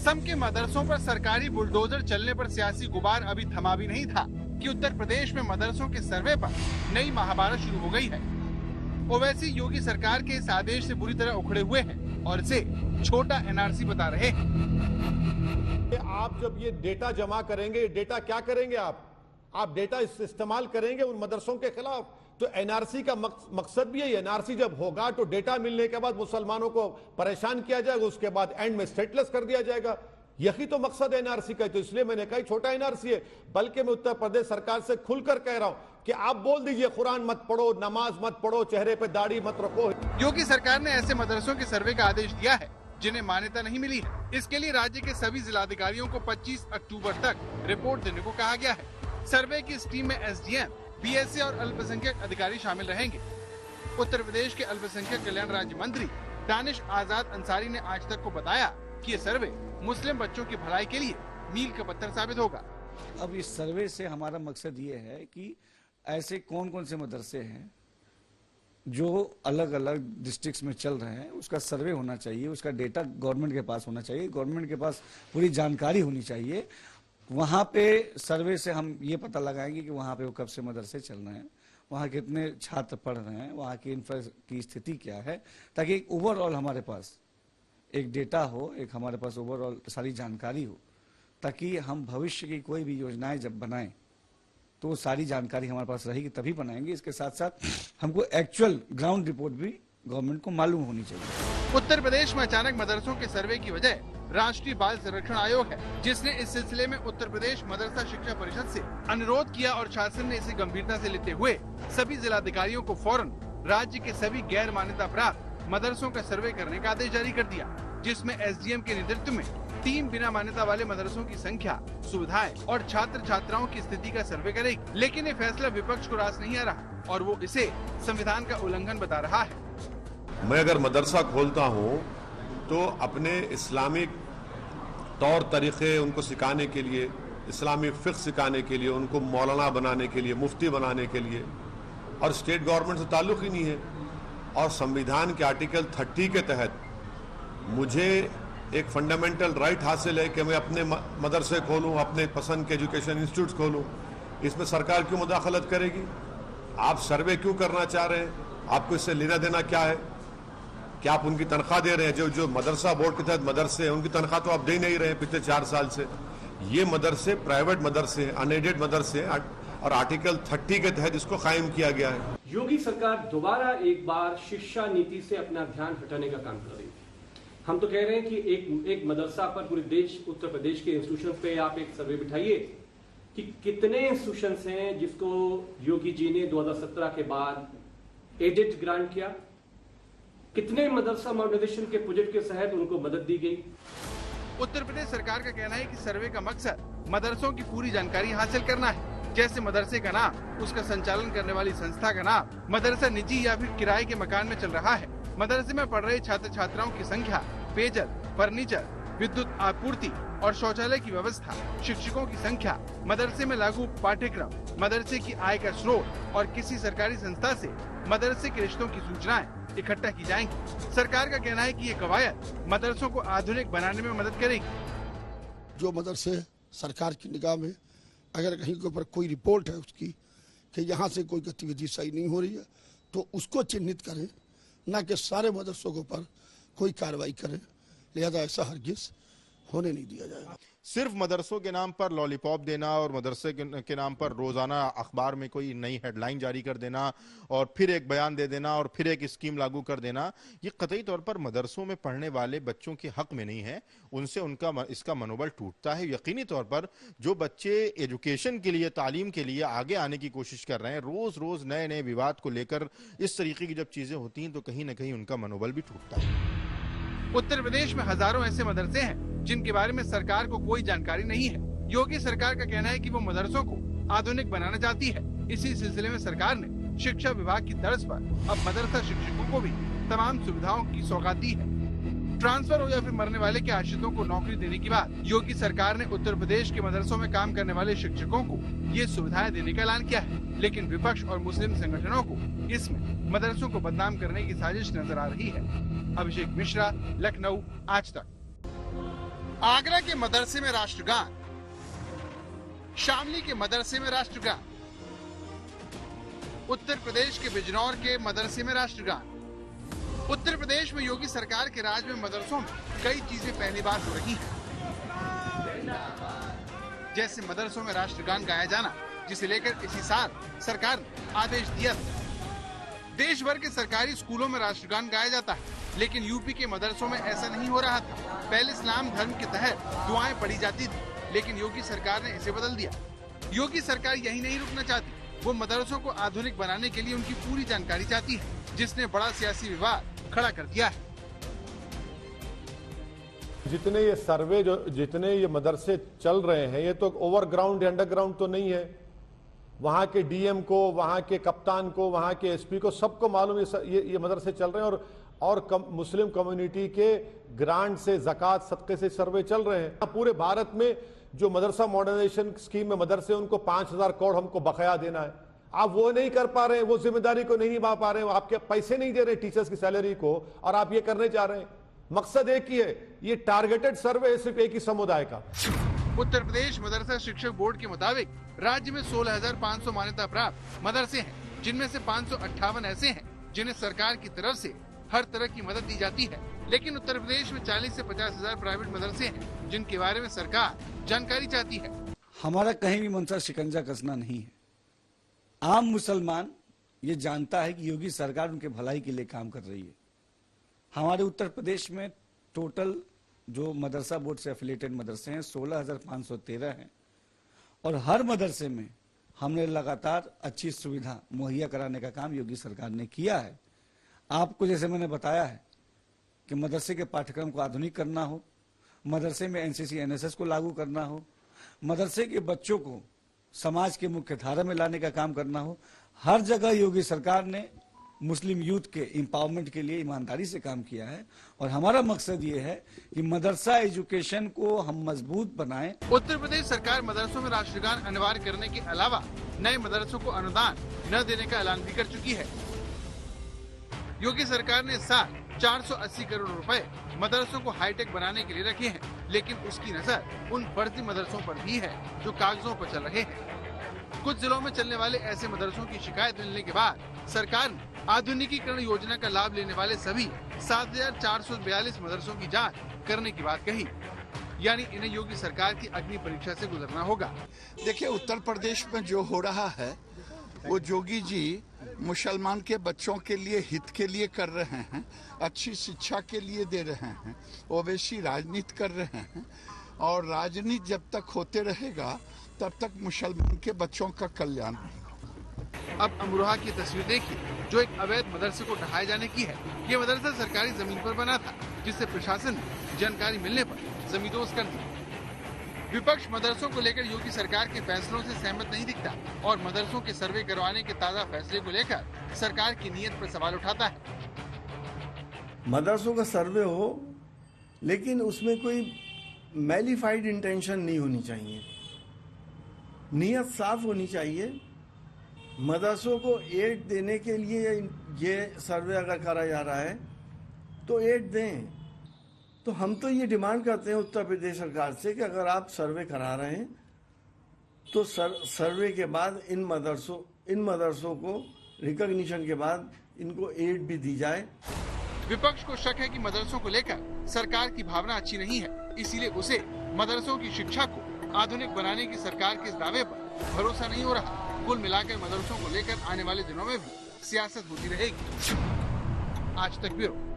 असम के मदरसों पर सरकारी बुलडोजर चलने पर सियासी गुबार अभी थमा भी नहीं था कि उत्तर प्रदेश में मदरसों के सर्वे पर नई महाभारत शुरू हो गई है। ओवैसी योगी सरकार के इस आदेश से बुरी तरह उखड़े हुए हैं और इसे छोटा एनआरसी बता रहे हैं। आप जब ये डेटा जमा करेंगे, डेटा क्या करेंगे आप डेटा इस्तेमाल करेंगे उन मदरसों के खिलाफ। तो एनआरसी का मकसद भी है, एनआरसी जब होगा तो डेटा मिलने के बाद मुसलमानों को परेशान किया जाएगा, उसके बाद एंड में स्टेटलेस कर दिया जाएगा। यही तो मकसद है एनआरसी का। तो इसलिए मैंने कहा छोटा एनआरसी है। बल्कि मैं उत्तर प्रदेश सरकार से खुलकर कह रहा हूं कि आप बोल दीजिए कुरान मत पढ़ो, नमाज मत पढ़ो, चेहरे पे दाढ़ी मत रखो। योगी सरकार ने ऐसे मदरसों के सर्वे का आदेश दिया है जिन्हें मान्यता नहीं मिली है। इसके लिए राज्य के सभी जिलाधिकारियों को 25 अक्टूबर तक रिपोर्ट देने को कहा गया है। सर्वे की इस टीम में एसडीएम, बीएसए और अल्पसंख्यक अधिकारी शामिल रहेंगे। उत्तर प्रदेश के अल्पसंख्यक कल्याण राज्य मंत्री दानिश आजाद अंसारी ने आज तक को बताया कि ये सर्वे मुस्लिम बच्चों की भलाई के लिए मील का पत्थर साबित होगा। अब इस सर्वे से हमारा मकसद ये है कि ऐसे कौन कौन से मदरसे हैं जो अलग अलग डिस्ट्रिक्ट्स में चल रहे हैं, उसका सर्वे होना चाहिए, उसका डेटा गवर्नमेंट के पास होना चाहिए, गवर्नमेंट के पास पूरी जानकारी होनी चाहिए। वहाँ पे सर्वे से हम ये पता लगाएंगे कि वहाँ पे वो कब से मदरसे चल रहे हैं, वहाँ कितने छात्र पढ़ रहे हैं, वहाँ की इंफ्रास्ट्रक्चर की स्थिति क्या है, ताकि एक ओवरऑल हमारे पास एक डेटा हो, एक हमारे पास ओवरऑल सारी जानकारी हो, ताकि हम भविष्य की कोई भी योजनाएं जब बनाएं तो वो सारी जानकारी हमारे पास रहेगी तभी बनाएंगे। इसके साथ साथ हमको एक्चुअल ग्राउंड रिपोर्ट भी गवर्नमेंट को मालूम होनी चाहिए। उत्तर प्रदेश में अचानक मदरसों के सर्वे की वजह राष्ट्रीय बाल संरक्षण आयोग है, जिसने इस सिलसिले में उत्तर प्रदेश मदरसा शिक्षा परिषद से अनुरोध किया और शासन ने इसे गंभीरता से लेते हुए सभी जिलाधिकारियों को फौरन राज्य के सभी गैर मान्यता प्राप्त मदरसों का सर्वे करने का आदेश जारी कर दिया, जिसमें एसडीएम के नेतृत्व में 3 बिना मान्यता वाले मदरसों की संख्या, सुविधाएं और छात्र छात्राओं की स्थिति का सर्वे करेगी। लेकिन ये फैसला विपक्ष को रास नहीं आ रहा और वो इसे संविधान का उल्लंघन बता रहा है। मैं अगर मदरसा खोलता हूँ तो अपने इस्लामिक तौर तरीके उनको सिखाने के लिए, इस्लामिक फिक्र सिखाने के लिए, उनको मौलाना बनाने के लिए, मुफ्ती बनाने के लिए, और स्टेट गवर्नमेंट से ताल्लुक ही नहीं है। और संविधान के आर्टिकल 30 के तहत मुझे एक फंडामेंटल राइट हासिल है कि मैं अपने मदरसे खोलूं, अपने पसंद के एजुकेशन इंस्टीट्यूट खोलूं। इसमें सरकार क्यों मुदाखलत करेगी? आप सर्वे क्यों करना चाह रहे हैं? आपको इससे लेना देना क्या है? क्या आप उनकी तनख्वाह दे रहे हैं? जो मदरसा बोर्ड के तहत मदरसे हैं उनकी तनख्वाह तो आप दे नहीं रहे हैं पिछले 4 साल से। ये मदरसे प्राइवेट मदरसे हैं, अनएडेड मदरसे हैं, और आर्टिकल 30 के तहत इसको कायम किया गया है। योगी सरकार दोबारा एक बार शिक्षा नीति से अपना ध्यान हटाने का काम कर रही है। हम तो कह रहे हैं कि एक मदरसा पर पूरे देश, उत्तर प्रदेश के इंस्टीट्यूशन पे आप एक सर्वे बिठाइए कि कितने इंस्टीट्यूशंस हैं जिसको योगी जी ने 2017 के बाद एडेड ग्रांट किया, कितने मदरसा मॉडर्नाइजेशन के प्रोजेक्ट के तहत उनको मदद दी गई। उत्तर प्रदेश सरकार का कहना है कि सर्वे का मकसद मदरसों की पूरी जानकारी हासिल करना है, जैसे मदरसे का नाम, उसका संचालन करने वाली संस्था का नाम, मदरसा निजी या फिर किराए के मकान में चल रहा है, मदरसे में पढ़ रहे छात्र छात्राओं की संख्या, पेयजल, फर्नीचर, विद्युत आपूर्ति और शौचालय की व्यवस्था, शिक्षकों की संख्या, मदरसे में लागू पाठ्यक्रम, मदरसे की आय का स्रोत और किसी सरकारी संस्था से मदरसे के रिश्तों की सूचनाएं इकट्ठा की जाएंगी। सरकार का कहना है कि ये कवायद मदरसों को आधुनिक बनाने में मदद करेगी। जो मदरसे सरकार की निगाह में अगर कहीं के ऊपर कोई रिपोर्ट है उसकी कि यहाँ से कोई गतिविधि सही नहीं हो रही है तो उसको चिन्हित करें, न कि सारे मदरसों के ऊपर कोई कार्रवाई करें। लिहाजा ऐसा हरगिज होने नहीं दिया जाएगा। सिर्फ मदरसों के नाम पर लॉलीपॉप देना और मदरसे के नाम पर रोजाना अखबार में कोई नई हेडलाइन जारी कर देना और फिर एक बयान दे देना और फिर एक स्कीम लागू कर देना, ये कतई तौर पर मदरसों में पढ़ने वाले बच्चों के हक में नहीं है। उनसे उनका इसका मनोबल टूटता है। यकीनी तौर पर जो बच्चे एजुकेशन के लिए, तालीम के लिए आगे आने की कोशिश कर रहे हैं, रोज रोज नए नए विवाद को लेकर इस तरीके की जब चीजें होती हैं तो कहीं ना कहीं उनका मनोबल भी टूटता है। उत्तर प्रदेश में हजारों ऐसे मदरसे हैं जिनके बारे में सरकार को कोई जानकारी नहीं है। योगी सरकार का कहना है कि वो मदरसों को आधुनिक बनाना चाहती है। इसी सिलसिले में सरकार ने शिक्षा विभाग की तर्ज पर अब मदरसा शिक्षकों को भी तमाम सुविधाओं की सौगात दी है। ट्रांसफर हो या फिर मरने वाले के आश्रितों को नौकरी देने के बाद योगी सरकार ने उत्तर प्रदेश के मदरसों में काम करने वाले शिक्षकों को ये सुविधाएं देने का ऐलान किया है। लेकिन विपक्ष और मुस्लिम संगठनों को इसमें मदरसों को बदनाम करने की साजिश नजर आ रही है। अभिषेक मिश्रा, लखनऊ, आज तक। आगरा के मदरसे में राष्ट्रगान, शामली के मदरसे में राष्ट्रगान, उत्तर प्रदेश के बिजनौर के मदरसे में राष्ट्रगान। उत्तर प्रदेश में योगी सरकार के राज में मदरसों में कई चीजें पहली बार हो रही हैं, जैसे मदरसों में राष्ट्रगान गाया जाना, जिसे लेकर इसी साल सरकार ने आदेश दिया था। देश भर के सरकारी स्कूलों में राष्ट्रगान गाया जाता है, लेकिन यूपी के मदरसों में ऐसा नहीं हो रहा था। पहले इस्लाम धर्म के तहत दुआएं पढ़ी जाती थी, लेकिन योगी सरकार ने इसे बदल दिया। योगी सरकार यही नहीं रुकना चाहती, वो मदरसों को आधुनिक बनाने के लिए उनकी पूरी जानकारी चाहती है, जिसने बड़ा सियासी विवाद खड़ा कर दिया है। जितने ये मदरसे चल रहे हैं, ये तो ओवरग्राउंड अंडरग्राउंड तो नहीं है। वहां के डीएम को, वहां के कप्तान को, वहां के एसपी को, सबको मालूम ये मदरसे चल रहे हैं और मुस्लिम कम्युनिटी के ग्रांट से, ज़कात, सदक़े से सर्वे चल रहे हैं। पूरे भारत में जो मदरसा मॉडर्नाइजेशन स्कीम में मदरसे, उनको 5,000 करोड़ हमको बकाया देना है। आप वो नहीं कर पा रहे हैं, वो जिम्मेदारी को नहीं निभा पा रहे हैं, आपके पैसे नहीं दे रहे टीचर्स की सैलरी को, और आप ये करने जा रहे हैं। मकसद एक ही है, ये टारगेटेड सर्वे है सिर्फ एक ही समुदाय का। उत्तर प्रदेश मदरसा शिक्षक बोर्ड के मुताबिक राज्य में 16,500 मान्यता प्राप्त मदरसे हैं, जिनमें से 558 ऐसे हैं जिन्हें सरकार की तरफ से हर तरह की मदद दी जाती है। लेकिन उत्तर प्रदेश में 40 से 50,000 प्राइवेट मदरसे हैं, जिनके बारे में सरकार जानकारी चाहती है। हमारा कहीं भी मंशा शिकंजा कसना नहीं है। आम मुसलमान ये जानता है कि योगी सरकार उनके भलाई के लिए काम कर रही है। हमारे उत्तर प्रदेश में टोटल जो मदरसा बोर्ड से एफिलिएटेड मदरसे हैं 16,513 हैं, और हर मदरसे में हमने लगातार अच्छी सुविधा मुहैया कराने का काम योगी सरकार ने किया है। आपको जैसे मैंने बताया है कि मदरसे के पाठ्यक्रम को आधुनिक करना हो, मदरसे में एनसीसी एनएसएस को लागू करना हो, मदरसे के बच्चों को समाज के मुख्य धारा में लाने का काम करना हो, हर जगह योगी सरकार ने मुस्लिम यूथ के एम्पावरमेंट के लिए ईमानदारी से काम किया है। और हमारा मकसद ये है कि मदरसा एजुकेशन को हम मजबूत बनाएं। उत्तर प्रदेश सरकार मदरसों में राष्ट्रगान अनिवार्य करने के अलावा नए मदरसों को अनुदान न देने का ऐलान भी कर चुकी है। योगी सरकार ने इस साल 480 करोड़ रुपए मदरसों को हाईटेक बनाने के लिए रखे हैं, लेकिन उसकी नजर उन फर्जी मदरसों पर भी है जो कागजों पर चल रहे हैं। कुछ जिलों में चलने वाले ऐसे मदरसों की शिकायत मिलने के बाद सरकार ने आधुनिकीकरण योजना का लाभ लेने वाले सभी 7,442 मदरसों की जांच करने की बात कही। यानी इन्हें योगी सरकार की अग्नि परीक्षा से गुजरना होगा। देखिए, उत्तर प्रदेश में जो हो रहा है वो योगी जी मुसलमान के बच्चों के लिए, हित के लिए कर रहे हैं, अच्छी शिक्षा के लिए दे रहे हैं, ओवैसी राजनीति कर रहे हैं, और राजनीति जब तक होते रहेगा तब तक मुसलमान के बच्चों का कल्याण नहीं। अब अमरोहा की तस्वीर देखिए, जो एक अवैध मदरसे को ढहाए जाने की है। ये मदरसा सरकारी जमीन पर बना था, जिससे प्रशासन ने जानकारी मिलने पर जमींदोज कर दी। विपक्ष मदरसों को लेकर योगी सरकार के फैसलों से सहमत नहीं दिखता और मदरसों के सर्वे करवाने के ताज़ा फैसले को लेकर सरकार की नीयत पर सवाल उठाता है। मदरसों का सर्वे हो, लेकिन उसमें कोई मैलिफाइड इंटेंशन नहीं होनी चाहिए, नीयत साफ होनी चाहिए। मदरसों को एड देने के लिए ये सर्वे अगर करा जा रहा है तो एड दें। तो हम तो ये डिमांड करते हैं उत्तर प्रदेश सरकार से कि अगर आप सर्वे करा रहे हैं तो सर्वे के बाद इन मदरसों को रिकॉग्निशन के बाद इनको एड भी दी जाए। विपक्ष को शक है कि मदरसों को लेकर सरकार की भावना अच्छी नहीं है, इसीलिए उसे मदरसों की शिक्षा को आधुनिक बनाने की सरकार के इस दावे पर भरोसा नहीं हो रहा। कुल मिलाकर मदरसों को लेकर आने वाले दिनों में भी सियासत होती रहेगी। आज तक ब्यूरो।